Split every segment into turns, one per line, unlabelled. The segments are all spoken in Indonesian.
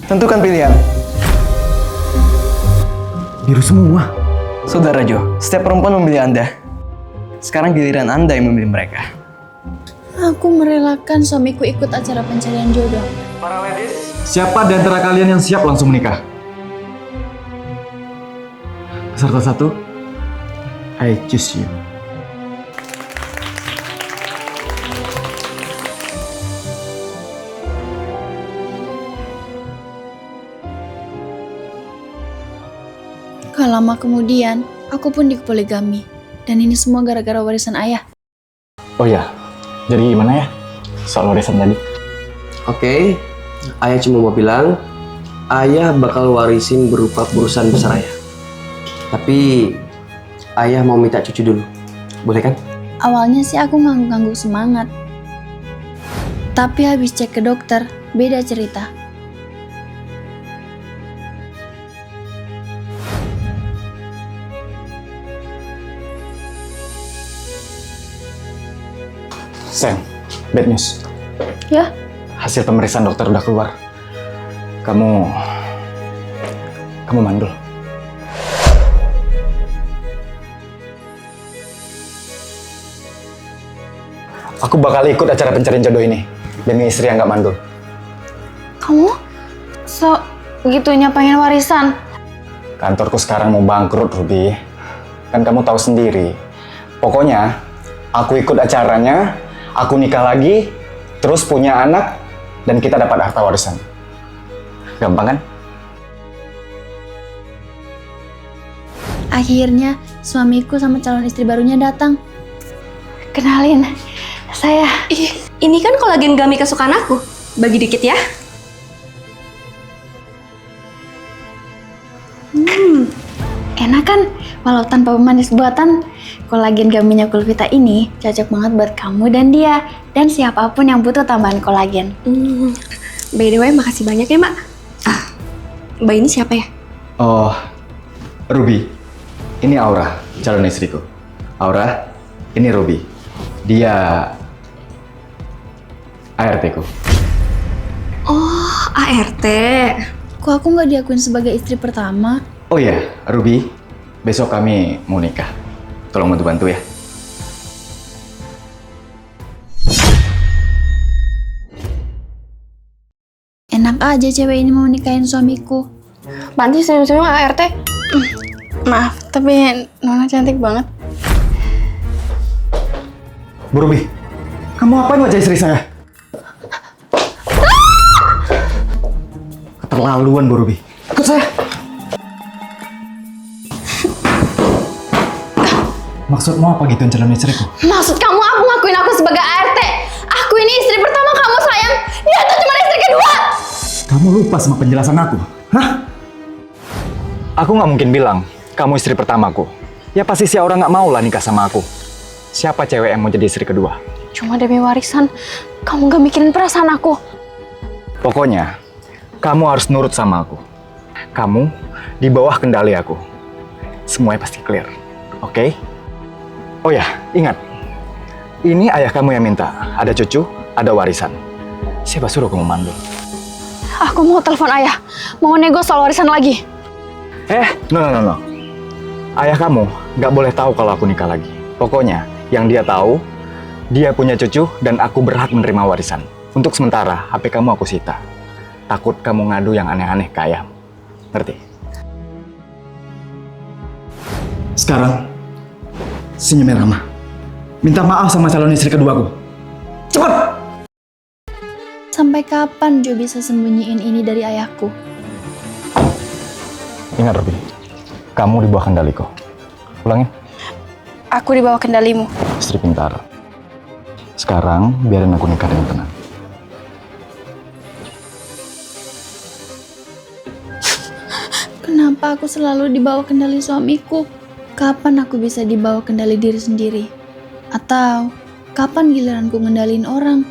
Tentukan pilihan.
Biru semua.
Saudara Jo, setiap perempuan memilih Anda. Sekarang giliran Anda yang memilih mereka.
Aku merelakan suamiku ikut acara pencarian jodoh.
Para ladies,
Siapa di antara kalian yang siap langsung menikah? Peserta 1, I choose you.
Gak lama kemudian, aku pun dipoligami. Dan ini semua gara-gara warisan ayah.
Oh ya, jadi gimana ya soal warisan tadi?
Oke, ayah cuma mau bilang, ayah bakal warisin berupa perusahaan besar ayah. Tapi, ayah mau minta cucu dulu. Boleh kan?
Awalnya sih aku ngangguk-ngangguk semangat. Tapi habis cek ke dokter, beda cerita.
Sen, bad news.
Ya?
Hasil pemeriksaan dokter udah keluar. Kamu mandul. Aku bakal ikut acara pencarian jodoh ini demi istri yang gak mandul.
Kamu? Gitunya pengen warisan?
Kantorku sekarang mau bangkrut, Ruby. Kan kamu tahu sendiri. Pokoknya, aku ikut acaranya, aku nikah lagi, terus punya anak, dan kita dapat harta warisan. Gampang kan?
Akhirnya, suamiku sama calon istri barunya datang. Kenalin, saya.
Ini kan kolagen gummy kesukaan aku. Bagi dikit ya.
Enak kan? Walau tanpa pemanis buatan, kolagen gummy-nya Kulvita ini cocok banget buat kamu dan dia. Dan siapapun yang butuh tambahan kolagen.
By the way, makasih banyak ya, Mbak. Mbak ini siapa ya?
Oh, Ruby. Ini Aura, calon istriku. Aura, ini Ruby. Dia ART-ku.
Oh, ART.
Kok aku nggak diakuin sebagai istri pertama?
Oh iya, Ruby. Besok kami mau nikah. Tolong bantu-bantu ya.
Enak aja cewek ini mau nikahin suamiku.
Panti senyum-senyum ART.
Maaf, tapi Nona cantik banget.
Bu Ruby, kamu apain wajah istri saya? Keterlaluan, Bu Ruby. Ikut saya. Maksudmu apa gitu calon istriku?
Maksud kamu aku ngakuin aku sebagai ART? Aku ini istri pertama kamu sayang. Dia tuh cuma istri kedua.
Kamu lupa sama penjelasan aku? Hah? Aku nggak mungkin bilang kamu istri pertamaku. Ya pasti si orang nggak mau lah nikah sama aku. Siapa cewek yang mau jadi istri kedua?
Cuma demi warisan, kamu gak mikirin perasaan aku.
Pokoknya, kamu harus nurut sama aku. Kamu di bawah kendali aku. Semuanya pasti clear, oke? Oh ya, ingat. Ini ayah kamu yang minta. Ada cucu, ada warisan. Siapa suruh kamu mandul?
Aku mau telepon ayah, mau nego soal warisan lagi.
No. Ayah kamu nggak boleh tahu kalau aku nikah lagi. Pokoknya, yang dia tahu, dia punya cucu dan aku berhak menerima warisan. Untuk sementara, HP kamu aku sita. Takut kamu ngadu yang aneh-aneh ke ayah. Ngerti? Sekarang, senyumnya ramah. Minta maaf sama calon istri keduaku. Cepat!
Sampai kapan Jo bisa sembunyiin ini dari ayahku?
Ingat, Ruby. Kamu di bawah kendaliku. Ulangin.
Aku di bawah kendalimu.
Istri pintar. Sekarang, biarin aku nikah dengan tenang.
Kenapa aku selalu di bawah kendali suamiku? Kapan aku bisa di bawah kendali diri sendiri? Atau kapan giliranku ngendalin orang?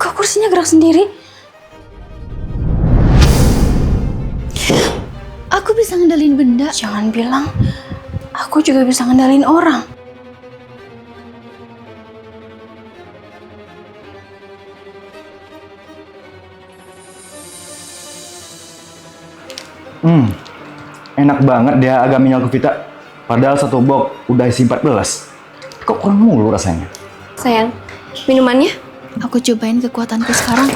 Kok kursinya gerak sendiri? Aku bisa ngendalin benda. Jangan bilang aku juga bisa ngendalin orang.
Enak banget dia agak minyak Vita. Padahal satu box udah isi 14. Kok kurang mulu rasanya?
Sayang, minumannya?
Aku cobain kekuatanku sekarang.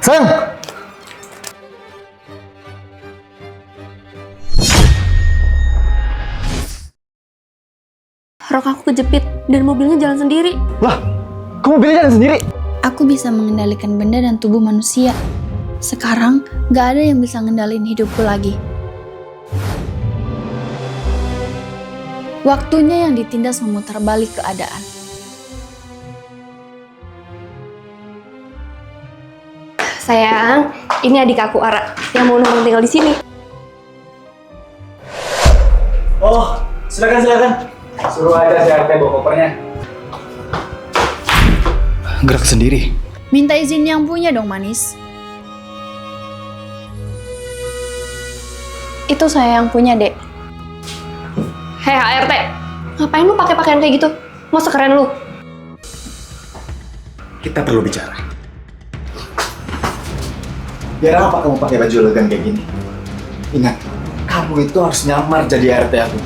Sayang!
Rok aku kejepit dan mobilnya jalan sendiri.
Lah, kamu pilih jalan sendiri?
Aku bisa mengendalikan benda dan tubuh manusia. Sekarang, gak ada yang bisa ngendalin hidupku lagi. Waktunya yang ditindas memutar balik keadaan.
Sayang, ini adik aku Ara yang mau numpang tinggal di sini.
Oh, silakan. Suruh aja si RT bawa kopernya. Gerak sendiri.
Minta izin yang punya dong, manis. Itu saya yang punya, Dek.
Hei HRT, ngapain lu pakai pakaian kayak gitu? Mau sekeren lu?
Kita perlu bicara. Biar apa kamu pakai baju elegan kayak gini? Ingat, kamu itu harus nyamar jadi RT aku.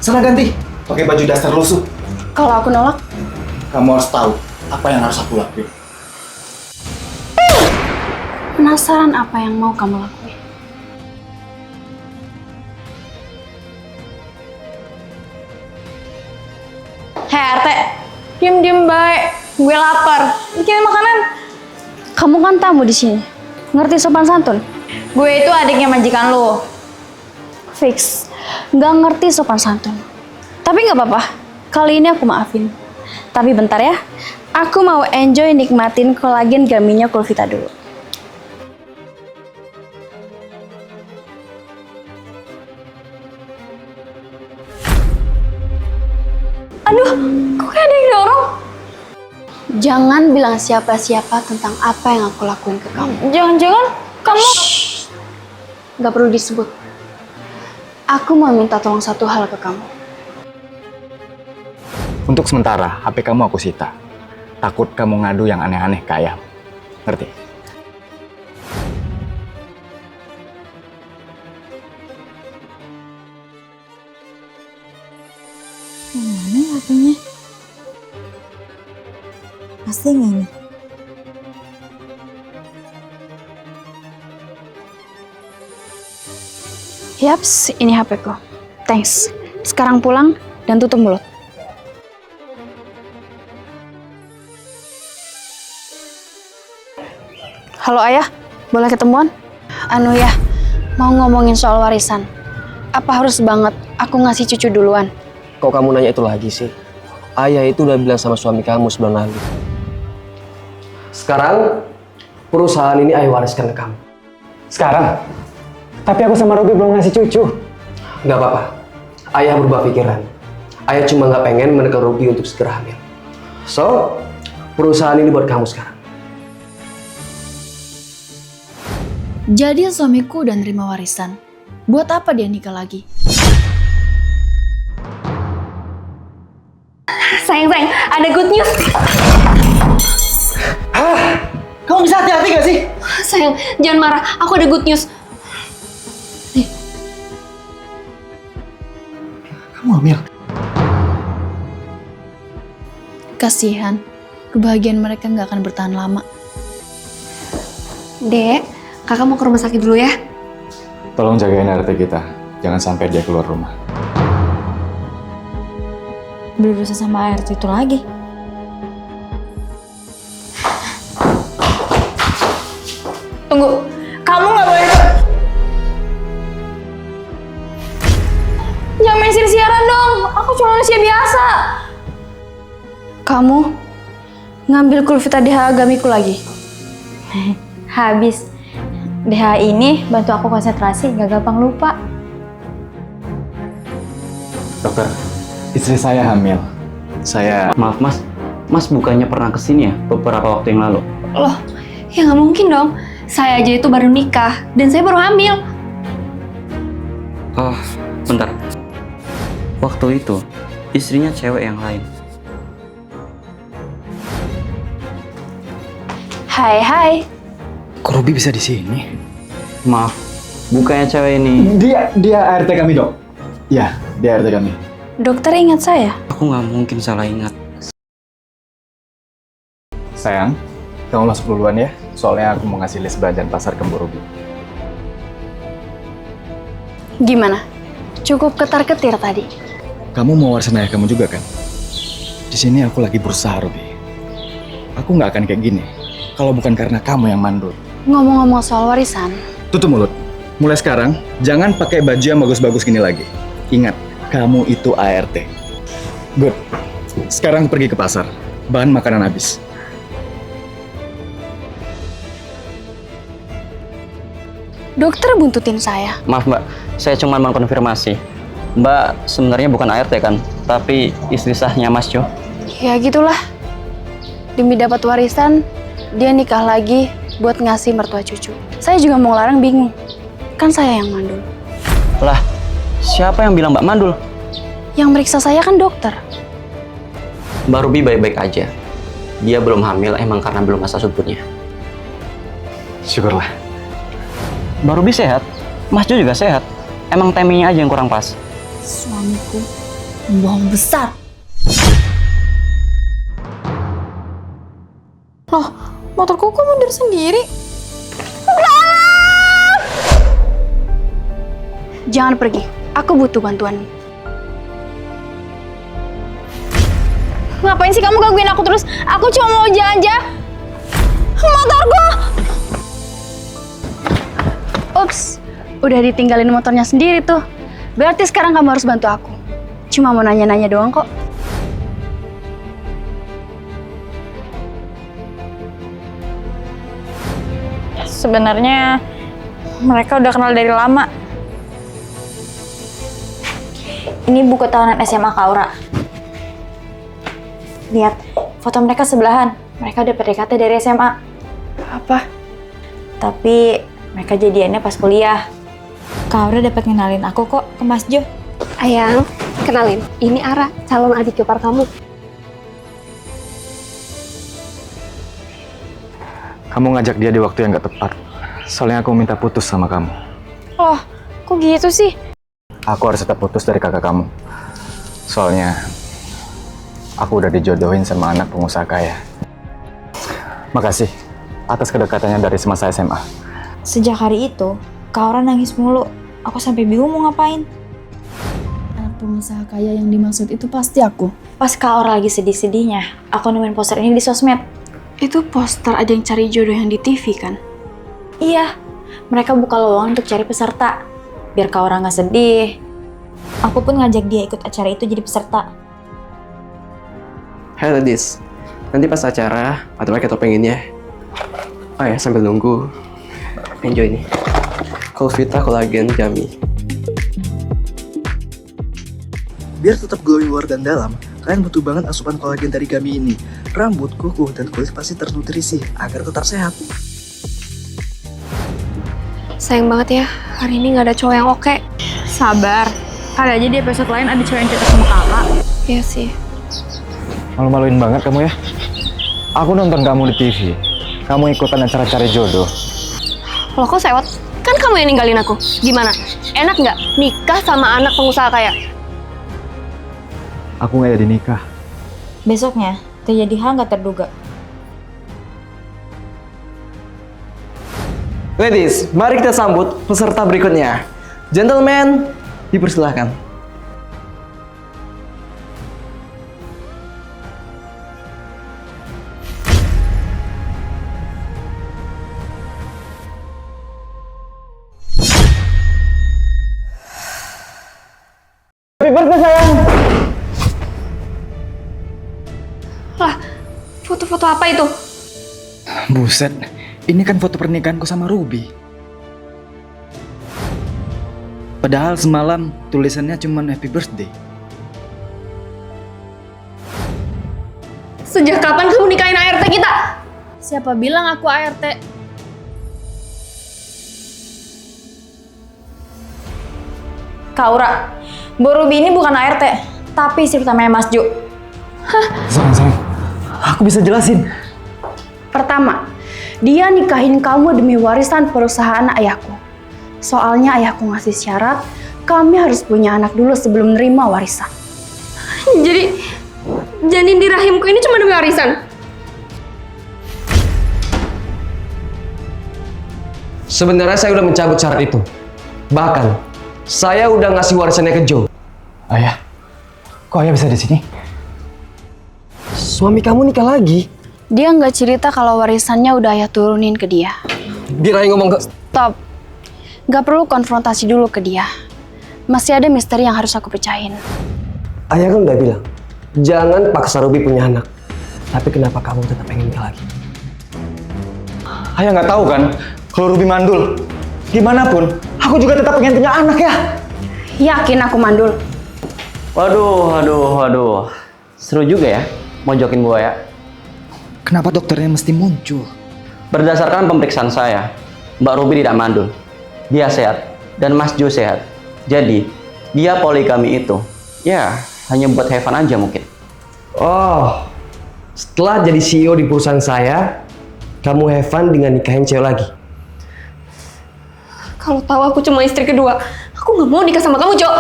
Sana ganti, pakai baju dasar lusuh.
Kalau aku nolak,
Kamu harus tahu apa yang harus aku lakuin.
penasaran apa yang mau kamu lakuin.
Hei RT, diem baik. Gue lapar. Bikin makanan.
Kamu kan tamu di sini. Ngerti sopan santun?
Gue itu adiknya majikan lu.
Fix. Nggak ngerti sopan santun. Tapi nggak apa-apa. Kali ini aku maafin. Tapi bentar ya. Aku mau enjoy nikmatin kolagen gummy-nya Kulvita dulu.
Aduh, kok kayak ada yang dorong?
Jangan bilang siapa-siapa tentang apa yang aku lakuin ke kamu.
Jangan-jangan kamu...
Nggak perlu disebut. Aku mau minta tolong satu hal ke kamu.
Untuk sementara, HP kamu aku sita. Takut kamu ngadu yang aneh-aneh ke ayah. Ngerti?
Yang mana HP-nya? Pasti yang ini.
Yaps, ini HP-ku. Thanks. Sekarang pulang dan tutup mulut. Halo ayah, boleh ketemuan? Anu ya, mau ngomongin soal warisan. Apa harus banget aku ngasih cucu duluan?
Kok kamu nanya itu lagi sih? Ayah itu udah bilang sama suami kamu sebulan lalu. Sekarang, perusahaan ini ayah wariskan ke kamu.
Sekarang? Tapi aku sama Robi belum ngasih cucu.
Nggak apa-apa. Ayah berubah pikiran. Ayah cuma nggak pengen menekan Robi untuk segera hamil. So, perusahaan ini buat kamu sekarang.
Jadi suamiku udah nerima warisan. Buat apa dia nikah lagi?
Sayang, ada good news.
Kamu bisa hati-hati gak sih?
Sayang, jangan marah. Aku ada good news.
Kamu hamil?
Kasihan, kebahagiaan mereka nggak akan bertahan lama.
Dek, kakak mau ke rumah sakit dulu ya.
Tolong jagain RT kita. Jangan sampai dia keluar rumah.
Berurusan sama ART itu lagi.
Tunggu, kamu nggak boleh jangan main siaran dong. Aku cuma manusia biasa.
Kamu ngambil Kulvita DH agamiku lagi.
Habis. DH ini bantu aku konsentrasi, gak gampang lupa.
Dokter, istri saya hamil.
Maaf mas, mas bukannya pernah kesini ya beberapa waktu yang lalu?
Loh, ya nggak mungkin dong. Saya aja itu baru nikah dan saya baru hamil.
Oh, bentar. Waktu itu istrinya cewek yang lain.
Hai.
Kok Robi bisa di sini?
Maaf, Bukannya cewek ini...
Dia ART kami, Dok. Ya, dia ART kami.
Dokter ingat saya?
Aku nggak mungkin salah ingat.
Sayang, kamu masuk duluan ya. Soalnya aku mau ngasih list belanjaan pasar ke Mbak Ruby.
Gimana? Cukup ketar-ketir tadi.
Kamu mau warisan ayah kamu juga kan? Di sini aku lagi berusaha, Ruby. Aku nggak akan kayak gini kalau bukan karena kamu yang mandul.
Ngomong-ngomong soal warisan,
Tutup mulut. Mulai sekarang, jangan pakai baju yang bagus-bagus gini lagi. Ingat, kamu itu ART. Good. Sekarang pergi ke pasar. Bahan makanan habis.
dokter buntutin saya.
Maaf Mbak, saya cuma mau konfirmasi. Mbak sebenarnya bukan ART kan, tapi istri sahnya Mas Jo.
Ya gitulah. Demi dapat warisan, dia nikah lagi buat ngasih mertua cucu. Saya juga mau larang bingung. Kan saya yang mandul.
Lah, siapa yang bilang Mbak mandul?
Yang meriksa saya kan dokter.
Mbak Ruby baik-baik aja. Dia belum hamil emang karena belum masa suburnya.
Syukurlah.
Mbak Ruby sehat, Mas Jo juga sehat. Emang timingnya aja yang kurang pas.
Suamiku bohong besar.
Loh, motorku kok mundur sendiri? Jangan pergi, aku butuh bantuan. Ngapain sih kamu gangguin aku terus? Aku cuma mau jalan-jalan. Motorku! Ups, udah ditinggalin motornya sendiri tuh. Berarti sekarang kamu harus bantu aku. Cuma mau nanya-nanya doang kok.
Sebenarnya mereka udah kenal dari lama. Ini buku tahunan SMA Kak Aura. Lihat, foto mereka sebelahan. Mereka udah PDKT dari SMA.
Apa?
Tapi mereka jadiannya pas kuliah. Kak Aura dapat ngenalin aku kok ke Mas Jo.
Ayang, kenalin. Ini Ara, calon adik ipar kamu.
Kamu ngajak dia di waktu yang gak tepat. Soalnya aku minta putus sama kamu.
Loh, kok gitu sih?
Aku harus tetap putus dari kakak kamu. Soalnya aku udah dijodohin sama anak pengusaha kaya. Makasih atas kedekatannya dari semasa SMA.
Sejak hari itu, Kak Aura nangis mulu. Aku sampai bingung mau ngapain.
Anak pengusaha kaya yang dimaksud itu pasti aku.
Pas Kak Aura lagi sedih-sedihnya, aku nemuin poster ini di sosmed.
Itu poster ada yang cari jodoh yang di TV kan?
Iya, mereka buka lowongan untuk cari peserta. Biar Kak Aura nggak sedih. Aku pun ngajak dia ikut acara itu jadi peserta.
Hai ladies, nanti pas acara atau pakai topeng ini ya. Oh ya, sambil nunggu, enjoy nih. Colvita Collagen Gummy.
Biar tetap glowing luar dan dalam, kalian butuh banget asupan kolagen dari Gummy ini. Rambut, kuku, dan kulit pasti ternutrisi agar tetap sehat.
Sayang banget ya, hari ini nggak ada cowok yang oke.
Sabar, kali aja di episode lain ada cowok yang cocok sama kakak.
Iya sih.
Malu-maluin banget kamu ya. Aku nonton kamu di TV. Kamu ikutan acara cari jodoh.
Loh kok sewot? Kan kamu yang ninggalin aku. Gimana? Enak nggak nikah sama anak pengusaha kaya?
Aku nggak jadi nikah.
Besoknya, terjadi hal nggak terduga.
Ladies, mari kita sambut peserta berikutnya. Gentlemen, dipersilahkan.
Happy birthday sayang.
Lah, foto-foto apa itu?
Buset, ini kan foto pernikahanku sama Ruby. Padahal semalam tulisannya cuma happy birthday.
Sejak kapan kamu nikahin ART kita?
Siapa bilang aku ART?
Kak Aura, Bu Ruby ini bukan ART, tapi istri pertamanya Mas Jo.
Sayang, aku bisa jelasin.
Pertama, dia nikahin kamu demi warisan perusahaan ayahku. Soalnya ayahku ngasih syarat, kami harus punya anak dulu sebelum nerima warisan.
Jadi janin di rahimku ini cuma demi warisan?
Sebenarnya saya udah mencabut syarat itu. Bahkan, saya udah ngasih warisannya ke Joe.
Ayah, kok ayah bisa di sini?
Suami kamu nikah lagi?
Dia nggak cerita kalau warisannya udah ayah turunin ke dia.
Biar ayah ngomong ke...
Stop. Nggak perlu konfrontasi dulu ke dia. Masih ada misteri yang harus aku pecahin.
Ayah kan udah bilang, jangan paksa Ruby punya anak. Tapi kenapa kamu tetap pengen nikah lagi?
Ayah nggak tahu kan, kalau Ruby mandul, gimana pun, aku juga tetap pengen punya anak ya.
Yakin aku mandul?
Waduh. Seru juga ya, mojokin buaya.
Kenapa dokternya mesti muncul?
Berdasarkan pemeriksaan saya, Mbak Ruby tidak mandul. Dia sehat, dan Mas Jo sehat. Jadi, dia poligami itu, ya hanya buat have fun aja mungkin.
Oh, setelah jadi CEO di perusahaan saya, kamu have fun dengan nikahin cewek lagi?
Kalau tahu aku cuma istri kedua, aku nggak mau nikah sama kamu, Jo.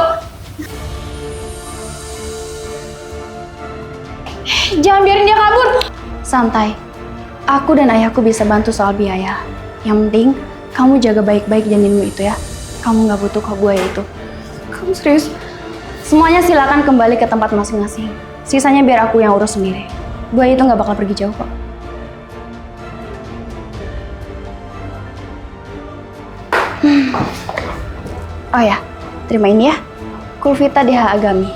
Jangan biarin dia kabur. Santai. Aku dan ayahku bisa bantu soal biaya. Yang penting, kamu jaga baik-baik janinmu itu ya. Kamu nggak butuh kok buaya itu.
Kamu serius?
Semuanya silakan kembali ke tempat masing-masing. Sisanya biar aku yang urus sendiri. Buaya itu nggak bakal pergi jauh kok. Oh ya, terima ini ya. Kulvita DH Agami.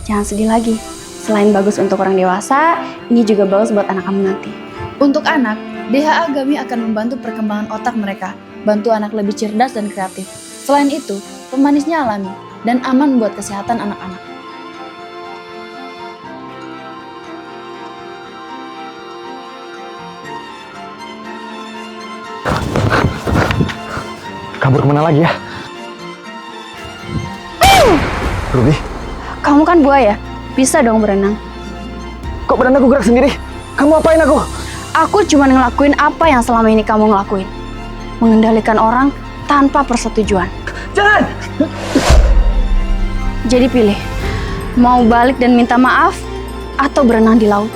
Jangan sedih lagi. Selain bagus untuk orang dewasa, ini juga bagus buat anak kamu nanti.
Untuk anak, DH Agami akan membantu perkembangan otak mereka, bantu anak lebih cerdas dan kreatif. Selain itu, pemanisnya alami dan aman buat kesehatan anak-anak.
Kabur kemana lagi ya? Ruby,
Kamu kan buaya, bisa dong berenang.
kok badan aku gerak sendiri? Kamu apain aku?
Aku cuma ngelakuin apa yang selama ini kamu ngelakuin. Mengendalikan orang tanpa persetujuan.
Jangan!
Jadi pilih, mau balik dan minta maaf atau berenang di laut.